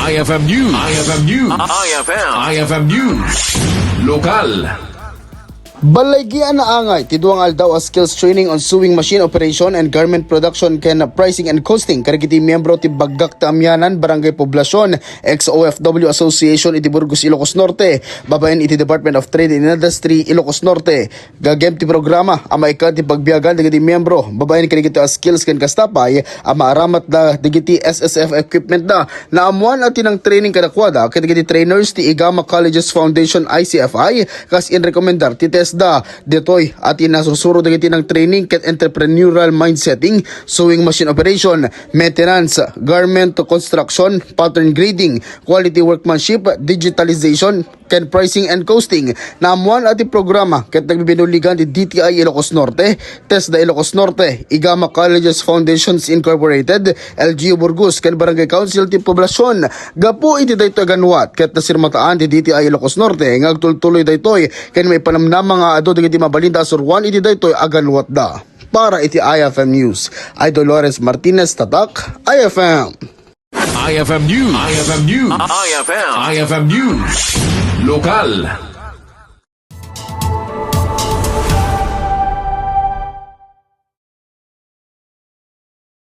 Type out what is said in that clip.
IFM News. IFM News. IFM News. Lokal. Balaygian na angay, tiduang aldaw as skills training on sewing machine operation and garment production ken pricing and costing. Karigiti miyembro ti Baggak Tamyanan, Barangay Poblasyon, ex-OFW Association iti Burgos, Ilocos Norte, babaen iti Department of Trade and Industry, Ilocos Norte. Gagem ti programa, ama ikan ti pagbiyagan digiti miyembro, babaen karigiti as skills ken kastapay, ama aramat da digiti SSF equipment da, naamuan at tinang training kadakwada, karigiti trainers ti Igama Colleges Foundation ICFI, kas in recommendar ti da detoy at inasusuro dagiti ng training ket entrepreneurial mindsetting, sewing machine operation, maintenance, garment construction, pattern grading, quality workmanship, digitalization, ken pricing and costing. Naamuan ati programa ket nagbibinuligan ti DTI Ilocos Norte, TESDA Ilocos Norte, Igama Colleges Foundations Incorporated, LGU Burgos ken Barangay Council ti Poblasyon. Gapo iti daytoy ganwat ket nasirmataan ti DTI Ilocos Norte ngagtultuloy daytoy ken may panamnama nga ado digiti mabalinda surwan iti daytoy aganwat da. Para iti IFM News, ay Dolores Martinez Tatak, IFM. IFM News. IFM News. IFM News. Lokal.